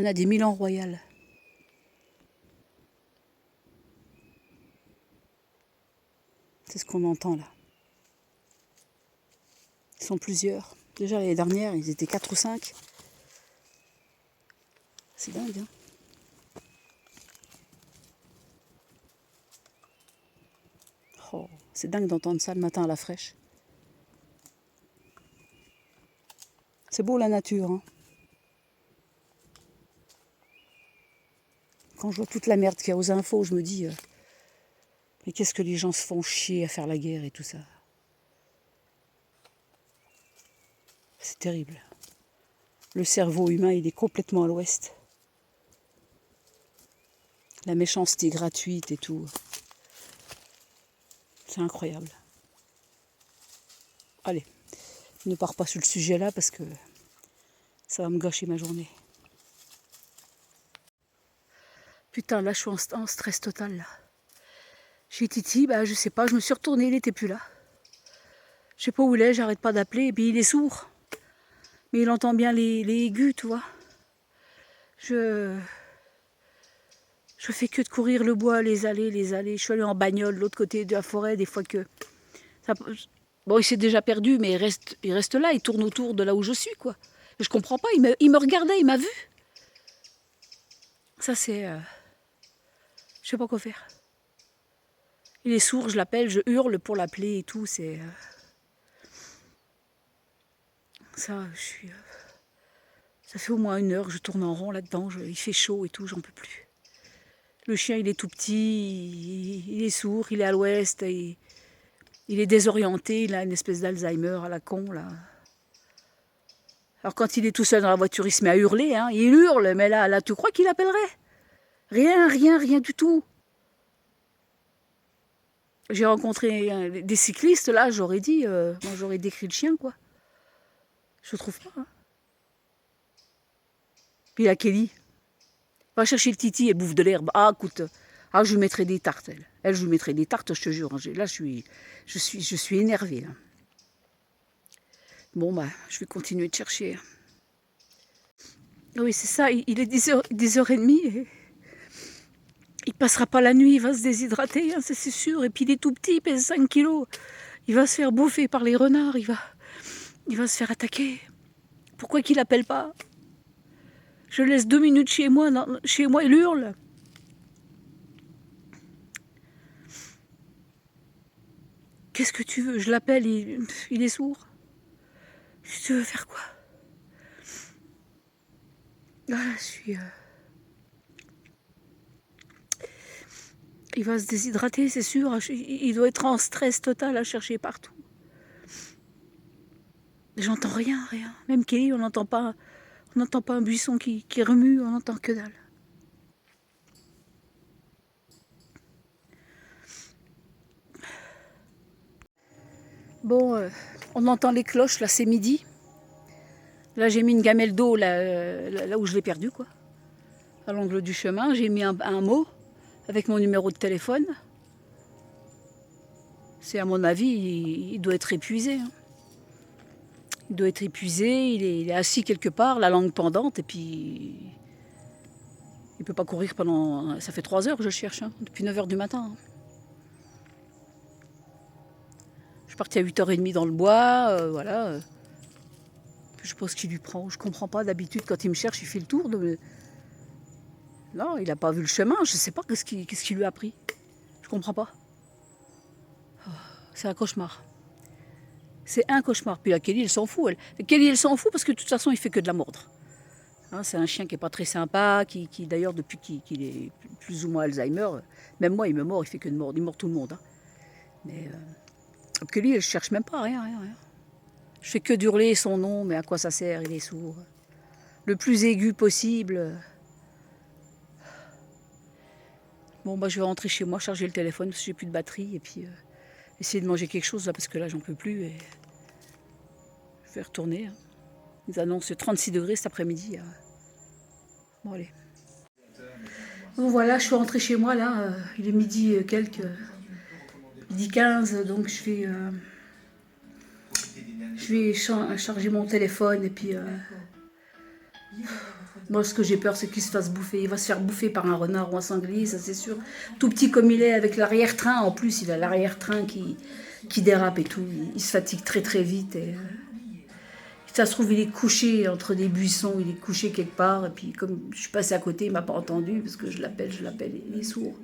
On a des Milan Royal. C'est ce qu'on entend là. Ils sont plusieurs. Déjà l'année dernière, ils étaient 4 ou 5. C'est dingue, hein. Oh, c'est dingue d'entendre ça le matin à la fraîche. C'est beau la nature, hein. Quand je vois toute la merde qu'il y a aux infos, je me dis mais qu'est-ce que les gens se font chier à faire la guerre et tout ça. C'est terrible. Le cerveau humain, il est complètement à l'ouest. La méchanceté gratuite et tout. C'est incroyable. Allez, ne pars pas sur le sujet là parce que ça va me gâcher ma journée. Putain, là je suis en stress total là. Chez Titi, bah je sais pas, je me suis retournée, il était plus là. Je sais pas où il est, j'arrête pas d'appeler, et puis il est sourd. Mais il entend bien les aigus, tu vois. Je fais que de courir le bois, les allées. Je suis allée en bagnole de l'autre côté de la forêt, des fois que... Bon, il s'est déjà perdu, mais il reste là, il tourne autour de là où je suis, quoi. Je comprends pas, il me regardait, il m'a vu. Ça, c'est... je sais pas quoi faire. Il est sourd, je l'appelle, je hurle pour l'appeler et tout, c'est... ça, je suis... ça fait au moins 1 heure que je tourne en rond là-dedans, il fait chaud et tout, j'en peux plus. Le chien, il est tout petit, il est sourd, il est à l'ouest, il est désorienté, il a une espèce d'Alzheimer à la con, là. Alors quand il est tout seul dans la voiture, il se met à hurler, hein. Il hurle, mais là, tu crois qu'il appellerait? Rien du tout. J'ai rencontré des cyclistes, là, j'aurais dit, moi j'aurais décrit le chien, quoi. Je trouve pas, hein. Puis la Kelly, va chercher le Titi, elle bouffe de l'herbe. Ah, écoute, je lui mettrai des tartes, elle. Elle, je lui mettrai des tartes, je te jure. Là, je suis énervée, là. Bon, bah, je vais continuer de chercher. Oui, c'est ça, il est 10h30 et il passera pas la nuit, il va se déshydrater, hein, c'est sûr. Et puis il est tout petit, il pèse 5 kilos. Il va se faire bouffer par les renards, il va se faire attaquer. Pourquoi qu'il appelle pas? Je le laisse 2 minutes chez moi, il hurle. Qu'est-ce que tu veux? Je l'appelle, il est sourd. Tu veux faire quoi? Ah, je suis... Il va se déshydrater, c'est sûr. Il doit être en stress total à chercher partout. J'entends rien. Même Kelly, on n'entend pas un buisson qui remue, on n'entend que dalle. Bon, on entend les cloches, là c'est midi. Là j'ai mis une gamelle d'eau là où je l'ai perdue, quoi. À l'angle du chemin, j'ai mis un mot avec mon numéro de téléphone. C'est à mon avis, il doit être épuisé, hein. Il doit être épuisé, il est assis quelque part, la langue pendante, et puis il ne peut pas courir pendant... Ça fait 3 heures que je cherche, hein, depuis 9h du matin. Je suis partie à 8h30 dans le bois, voilà. Je pense qu'il lui prend, je comprends pas, d'habitude quand il me cherche, il fait le tour de... Non, il n'a pas vu le chemin, je sais pas qu'est-ce qui lui a pris. Je comprends pas. Oh, c'est un cauchemar. C'est un cauchemar. Puis la Kelly, elle s'en fout. Kelly, elle s'en fout parce que de toute façon, il fait que de la mordre. Hein, c'est un chien qui est pas très sympa, qui d'ailleurs, depuis qu'il est plus ou moins Alzheimer, même moi, il me mord, il fait que de mordre. Il mord tout le monde. Hein. Mais Kelly, elle cherche même pas, rien. Je fais que d'hurler son nom, mais à quoi ça sert? Il est sourd. Le plus aigu possible. Bon, bah, je vais rentrer chez moi, charger le téléphone parce que j'ai plus de batterie, et puis essayer de manger quelque chose là, parce que là, j'en peux plus. Et je vais retourner. Hein. Ils annoncent 36 degrés cet après-midi. Hein. Bon, allez. Bon, voilà, je suis rentrée chez moi là. Il est midi midi 15, donc je vais charger mon téléphone et puis Moi, ce que j'ai peur, c'est qu'il se fasse bouffer. Il va se faire bouffer par un renard ou un sanglier, ça c'est sûr. Tout petit comme il est, avec l'arrière-train, en plus, il a l'arrière-train qui dérape et tout. Il se fatigue très très vite. Et, ça se trouve, il est couché entre des buissons, il est couché quelque part. Et puis, comme je suis passée à côté, il m'a pas entendu, parce que je l'appelle, il est sourd.